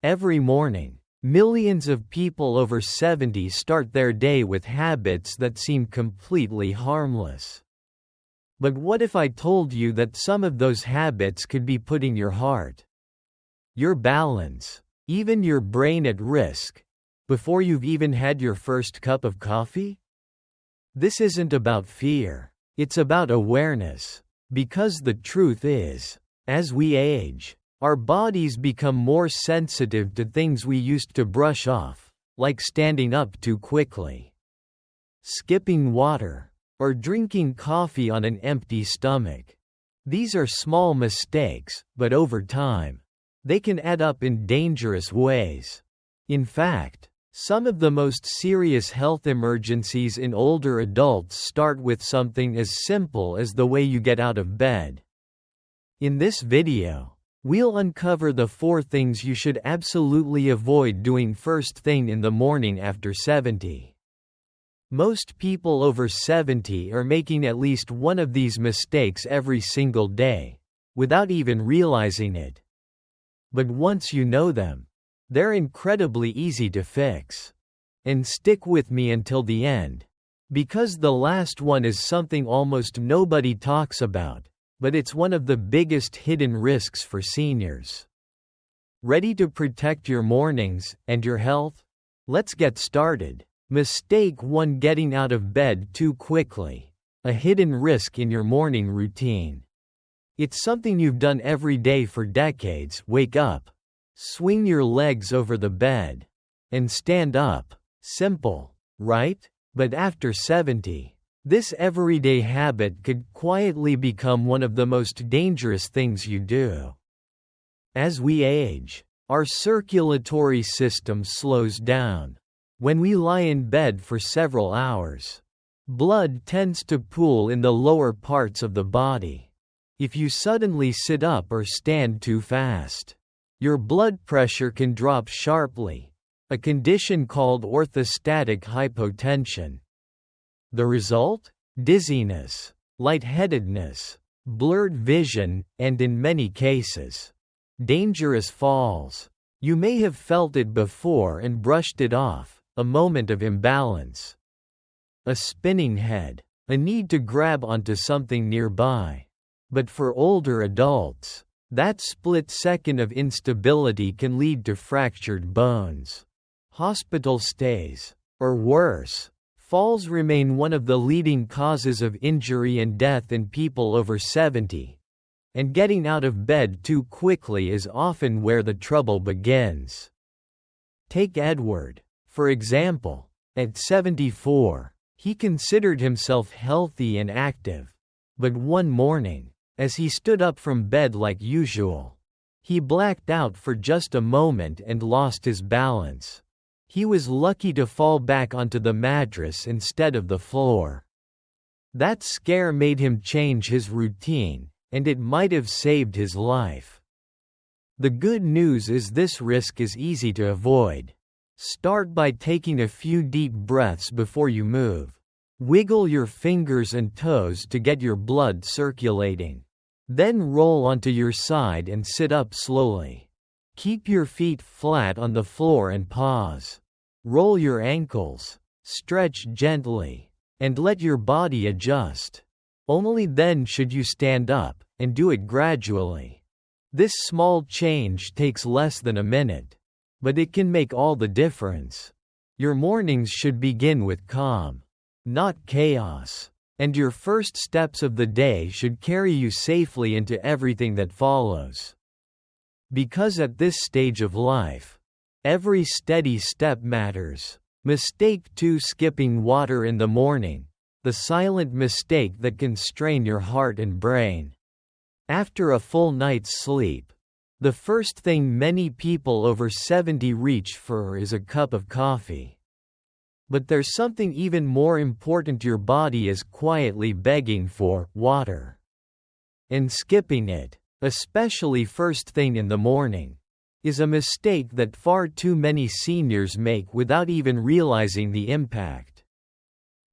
Every morning, millions of people over 70 start their day with habits that seem completely harmless. But what if I told you that some of those habits could be putting your heart, your balance, even your brain at risk, before you've even had your first cup of coffee? This isn't about fear, it's about awareness. Because the truth is, as we age, our bodies become more sensitive to things we used to brush off, like standing up too quickly, skipping water, or drinking coffee on an empty stomach. These are small mistakes, but over time, they can add up in dangerous ways. In fact, some of the most serious health emergencies in older adults start with something as simple as the way you get out of bed. In this video, we'll uncover the 4 things you should absolutely avoid doing first thing in the morning after 70. Most people over 70 are making at least one of these mistakes every single day, without even realizing it. But once you know them, they're incredibly easy to fix. And stick with me until the end, because the last one is something almost nobody talks about, but it's one of the biggest hidden risks for seniors. Ready to protect your mornings and your health? Let's get started. Mistake 1: getting out of bed too quickly. A hidden risk in your morning routine. It's something you've done every day for decades. Wake up, swing your legs over the bed, and stand up. Simple, right? But after 70, this everyday habit could quietly become one of the most dangerous things you do. As we age, our circulatory system slows down. When we lie in bed for several hours, blood tends to pool in the lower parts of the body. If you suddenly sit up or stand too fast, your blood pressure can drop sharply, a condition called orthostatic hypotension. The result? Dizziness, lightheadedness, blurred vision, and in many cases, dangerous falls. You may have felt it before and brushed it off, a moment of imbalance, a spinning head, a need to grab onto something nearby. But for older adults, that split second of instability can lead to fractured bones, hospital stays, or worse. Falls remain one of the leading causes of injury and death in people over 70, and getting out of bed too quickly is often where the trouble begins. Take Edward, for example. At 74, he considered himself healthy and active. But one morning, as he stood up from bed like usual, he blacked out for just a moment and lost his balance. He was lucky to fall back onto the mattress instead of the floor. That scare made him change his routine, and it might have saved his life. The good news is this risk is easy to avoid. Start by taking a few deep breaths before you move. Wiggle your fingers and toes to get your blood circulating. Then roll onto your side and sit up slowly. Keep your feet flat on the floor and pause. Roll your ankles, stretch gently, and let your body adjust. Only then should you stand up, and do it gradually. This small change takes less than a minute, but it can make all the difference. Your mornings should begin with calm, not chaos, and your first steps of the day should carry you safely into everything that follows. Because at this stage of life, every steady step matters. Mistake 2: skipping water in the morning. The silent mistake that can strain your heart and brain. After a full night's sleep, the first thing many people over 70 reach for is a cup of coffee. But there's something even more important your body is quietly begging for: water. And skipping it, especially first thing in the morning, is a mistake that far too many seniors make without even realizing the impact.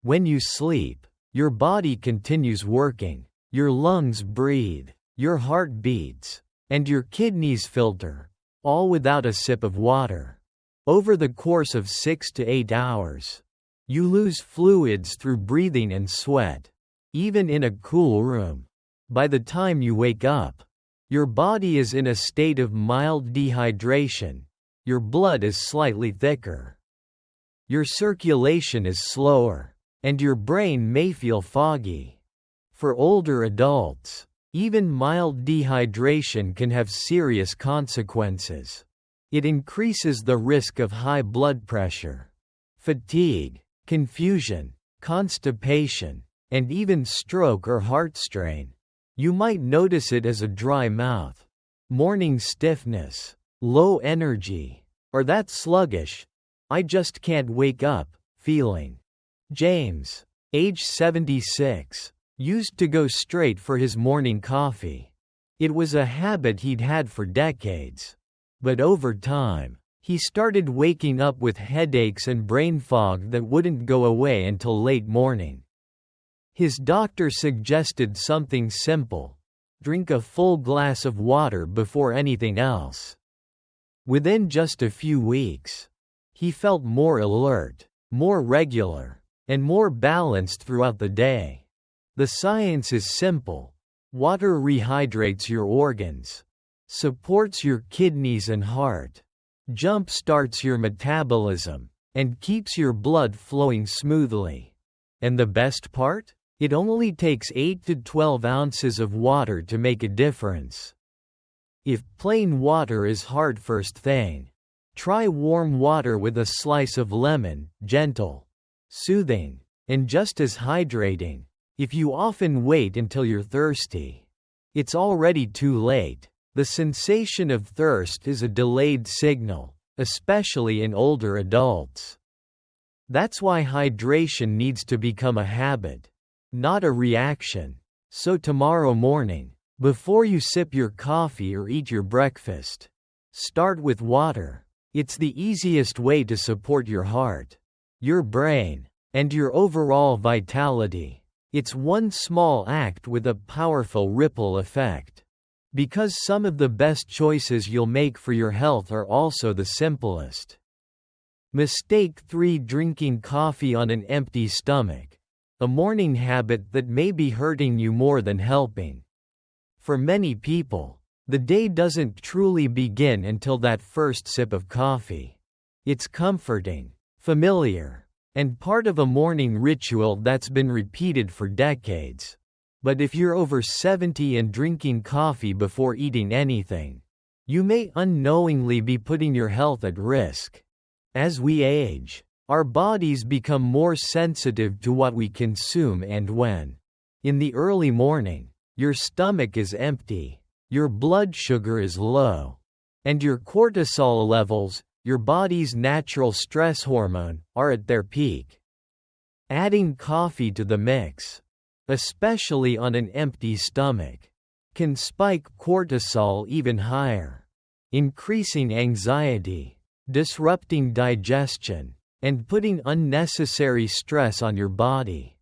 When you sleep, your body continues working, your lungs breathe, your heart beats, and your kidneys filter, all without a sip of water. Over the course of 6 to 8 hours, you lose fluids through breathing and sweat, even in a cool room. By the time you wake up, your body is in a state of mild dehydration, your blood is slightly thicker, your circulation is slower, and your brain may feel foggy. For older adults, even mild dehydration can have serious consequences. It increases the risk of high blood pressure, fatigue, confusion, constipation, and even stroke or heart strain. You might notice it as a dry mouth, morning stiffness, low energy, or that sluggish, "I just can't wake up" feeling. James, age 76, used to go straight for his morning coffee. It was a habit he'd had for decades. But over time, he started waking up with headaches and brain fog that wouldn't go away until late morning. His doctor suggested something simple: drink a full glass of water before anything else. Within just a few weeks, he felt more alert, more regular, and more balanced throughout the day. The science is simple. Water rehydrates your organs, supports your kidneys and heart, jump-starts your metabolism, and keeps your blood flowing smoothly. And the best part? It only takes 8 to 12 ounces of water to make a difference. If plain water is hard first thing, try warm water with a slice of lemon, gentle, soothing, and just as hydrating. If you often wait until you're thirsty, it's already too late. The sensation of thirst is a delayed signal, especially in older adults. That's why hydration needs to become a habit, not a reaction. So tomorrow morning, before you sip your coffee or eat your breakfast, start with water. It's the easiest way to support your heart, your brain, and your overall vitality. It's one small act with a powerful ripple effect. Because some of the best choices you'll make for your health are also the simplest. Mistake 3: drinking coffee on an empty stomach. A morning habit that may be hurting you more than helping. For many people, the day doesn't truly begin until that first sip of coffee. It's comforting, familiar, and part of a morning ritual that's been repeated for decades. But if you're over 70 and drinking coffee before eating anything, you may unknowingly be putting your health at risk. As we age, our bodies become more sensitive to what we consume and when. In the early morning, your stomach is empty, your blood sugar is low, and your cortisol levels, your body's natural stress hormone, are at their peak. Adding coffee to the mix, especially on an empty stomach, can spike cortisol even higher, increasing anxiety, disrupting digestion, and putting unnecessary stress on your body.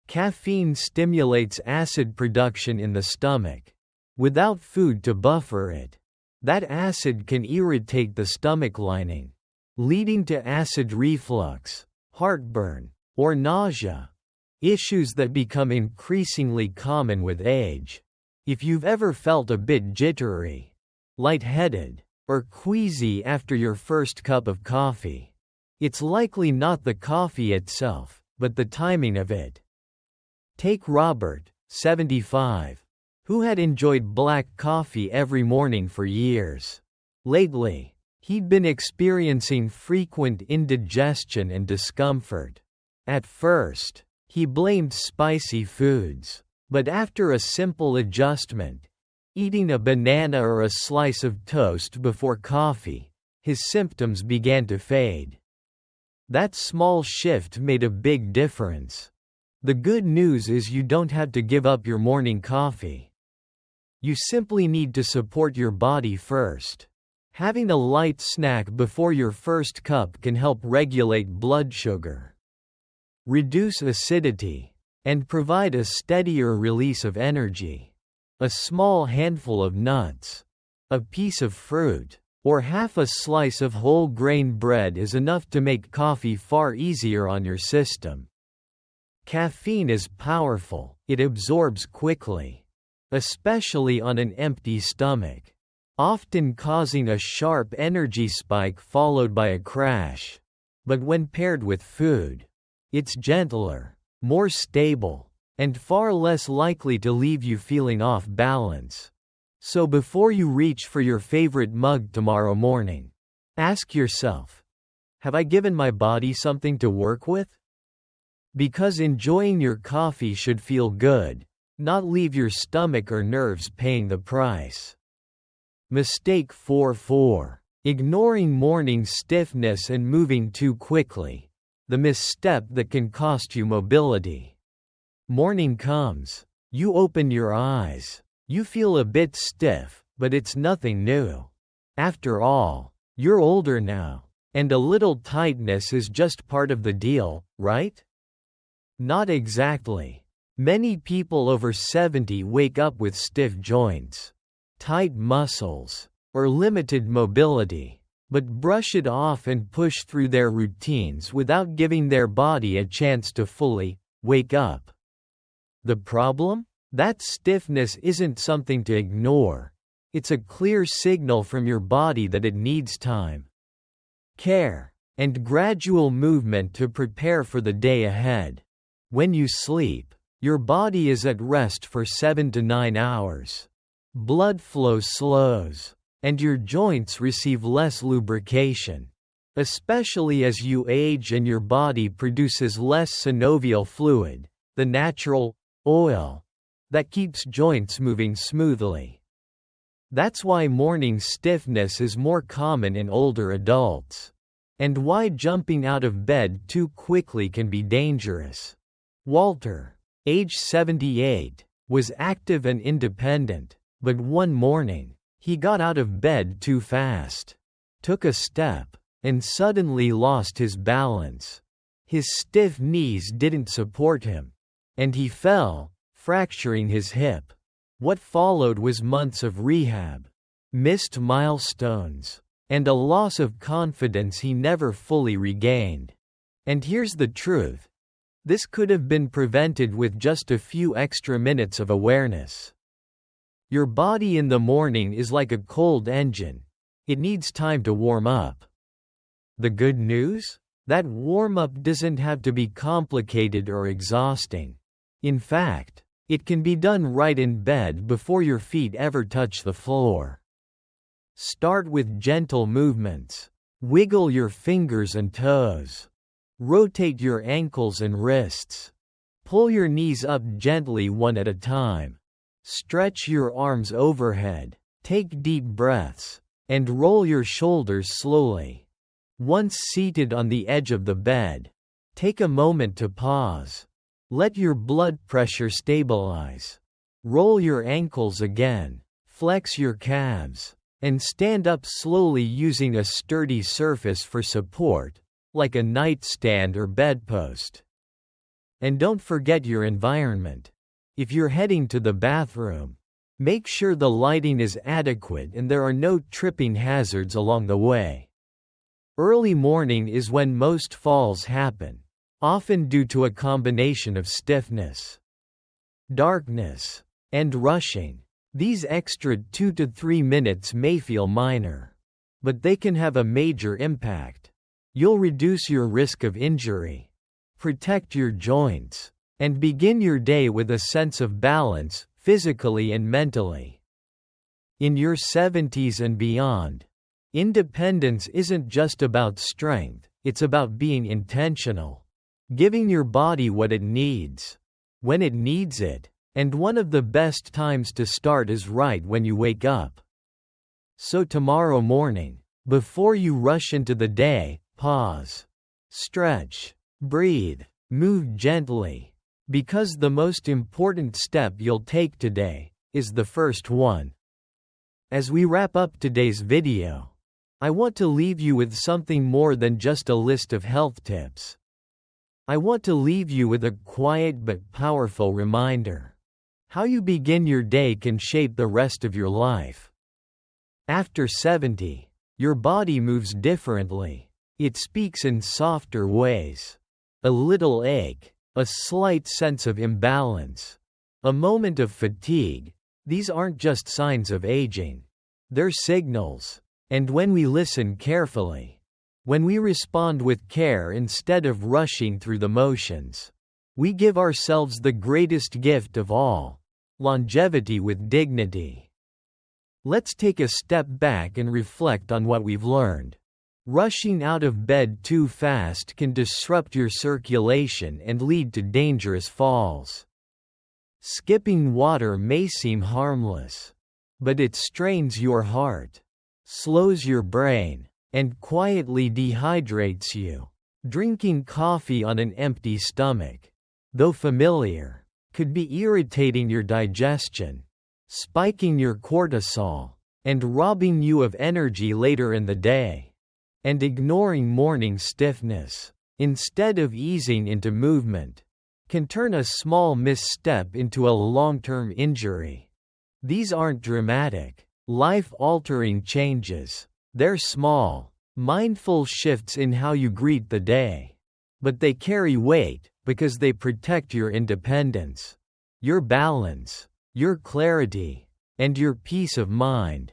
Caffeine stimulates acid production in the stomach. Without food to buffer it, that acid can irritate the stomach lining, leading to acid reflux, heartburn, or nausea. Issues that become increasingly common with age. If you've ever felt a bit jittery, lightheaded, or queasy after your first cup of coffee, it's likely not the coffee itself, but the timing of it. Take Robert, 75, who had enjoyed black coffee every morning for years. Lately, he'd been experiencing frequent indigestion and discomfort. At first, he blamed spicy foods, but after a simple adjustment, eating a banana or a slice of toast before coffee, his symptoms began to fade. That small shift made a big difference. The good news is you don't have to give up your morning coffee. You simply need to support your body first. Having a light snack before your first cup can help regulate blood sugar, reduce acidity, and provide a steadier release of energy. A small handful of nuts, a piece of fruit, Or half a slice of whole grain bread is enough to make coffee far easier on your system. Caffeine is powerful, it absorbs quickly, especially on an empty stomach, often causing a sharp energy spike followed by a crash. But when paired with food, it's gentler, more stable, and far less likely to leave you feeling off balance. So before you reach for your favorite mug tomorrow morning, ask yourself, have I given my body something to work with? Because enjoying your coffee should feel good, not leave your stomach or nerves paying the price. Mistake 4. Ignoring morning stiffness and moving too quickly. The misstep that can cost you mobility. Morning comes. You open your eyes. You feel a bit stiff, but it's nothing new. After all, you're older now, and a little tightness is just part of the deal, right? Not exactly. Many people over 70 wake up with stiff joints, tight muscles, or limited mobility, but brush it off and push through their routines without giving their body a chance to fully wake up. The problem? That stiffness isn't something to ignore. It's a clear signal from your body that it needs time, care, and gradual movement to prepare for the day ahead. When you sleep, your body is at rest for 7 to 9 hours. Blood flow slows, and your joints receive less lubrication, especially as you age and your body produces less synovial fluid, the natural oil that keeps joints moving smoothly. That's why morning stiffness is more common in older adults, and why jumping out of bed too quickly can be dangerous. Walter, age 78, was active and independent, but one morning, he got out of bed too fast, took a step, and suddenly lost his balance. His stiff knees didn't support him, and he fell, fracturing his hip. What followed was months of rehab, missed milestones, and a loss of confidence he never fully regained. And here's the truth. This could have been prevented with just a few extra minutes of awareness. Your body in the morning is like a cold engine. It needs time to warm up. The good news? That warm-up doesn't have to be complicated or exhausting. In fact, it can be done right in bed before your feet ever touch the floor. Start with gentle movements. Wiggle your fingers and toes. Rotate your ankles and wrists. Pull your knees up gently one at a time. Stretch your arms overhead. Take deep breaths. And roll your shoulders slowly. Once seated on the edge of the bed, take a moment to pause. Let your blood pressure stabilize. Roll your ankles again. Flex your calves. And stand up slowly using a sturdy surface for support, like a nightstand or bedpost. And don't forget your environment. If you're heading to the bathroom, make sure the lighting is adequate and there are no tripping hazards along the way. Early morning is when most falls happen, often due to a combination of stiffness, darkness, and rushing. These extra 2 to 3 minutes may feel minor, but they can have a major impact. You'll reduce your risk of injury, protect your joints, and begin your day with a sense of balance, physically and mentally. In your 70s and beyond, independence isn't just about strength, it's about being intentional, giving your body what it needs, when it needs it, and one of the best times to start is right when you wake up. So tomorrow morning, before you rush into the day, pause, stretch, breathe, move gently, because the most important step you'll take today is the first one. As we wrap up today's video, I want to leave you with something more than just a list of health tips. I want to leave you with a quiet but powerful reminder. How you begin your day can shape the rest of your life. After 70, Your body moves differently. It speaks in softer ways. A little ache, a slight sense of imbalance, a moment of fatigue. These aren't just signs of aging. They're signals. And when we listen carefully, when we respond with care instead of rushing through the motions, we give ourselves the greatest gift of all: longevity with dignity. Let's take a step back and reflect on what we've learned. Rushing out of bed too fast can disrupt your circulation and lead to dangerous falls. Skipping water may seem harmless, but it strains your heart, slows your brain, and quietly dehydrates you. Drinking coffee on an empty stomach, though familiar, could be irritating your digestion, spiking your cortisol, and robbing you of energy later in the day. And ignoring morning stiffness, instead of easing into movement, can turn a small misstep into a long-term injury. These aren't dramatic, life-altering changes. They're small, mindful shifts in how you greet the day. But they carry weight because they protect your independence, your balance, your clarity, and your peace of mind.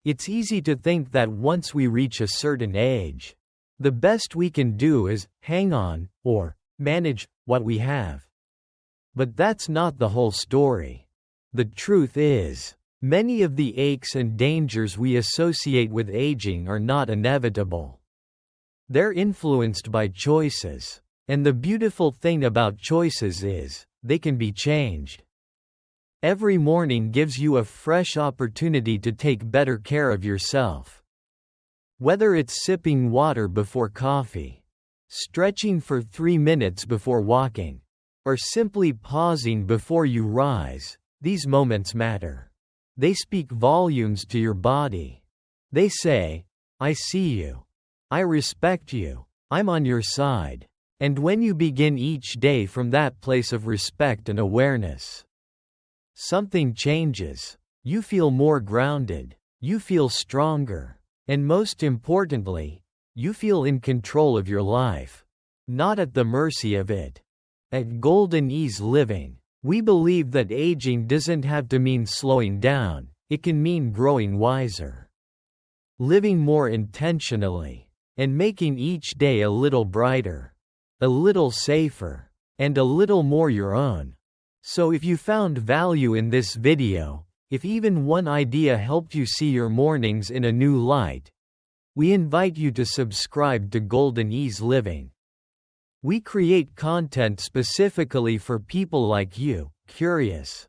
It's easy to think that once we reach a certain age, the best we can do is hang on or manage what we have. But that's not the whole story. The truth is, many of the aches and dangers we associate with aging are not inevitable. They're influenced by choices, and the beautiful thing about choices is, they can be changed. Every morning gives you a fresh opportunity to take better care of yourself. Whether it's sipping water before coffee, stretching for 3 minutes before walking, or simply pausing before you rise, these moments matter. They speak volumes to your body. They say, "I see you. I respect you. I'm on your side." And when you begin each day from that place of respect and awareness, something changes. You feel more grounded. You feel stronger. And most importantly, you feel in control of your life, not at the mercy of it. At GoldenEase Living, we believe that aging doesn't have to mean slowing down. It can mean growing wiser, living more intentionally, and making each day a little brighter, a little safer, and a little more your own. So if you found value in this video, if even one idea helped you see your mornings in a new light, we invite you to subscribe to GoldenEase Living. We create content specifically for people like you, curious,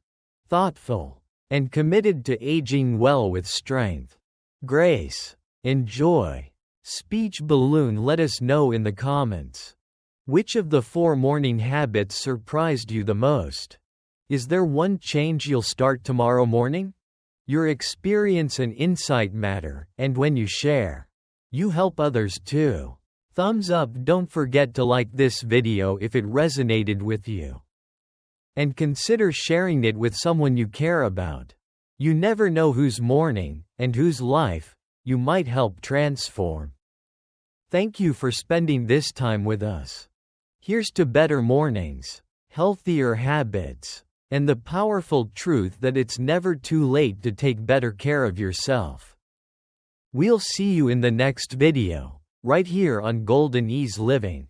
thoughtful, and committed to aging well with strength, grace, and joy. Speech balloon. Let us know in the comments. Which of the 4 morning habits surprised you the most? Is there one change you'll start tomorrow morning? Your experience and insight matter, and when you share, you help others too. Thumbs up. Don't forget to like this video if it resonated with you. And consider sharing it with someone you care about. You never know whose morning, and whose life, you might help transform. Thank you for spending this time with us. Here's to better mornings, healthier habits, and the powerful truth that it's never too late to take better care of yourself. We'll see you in the next video, right here on GoldenEase Living.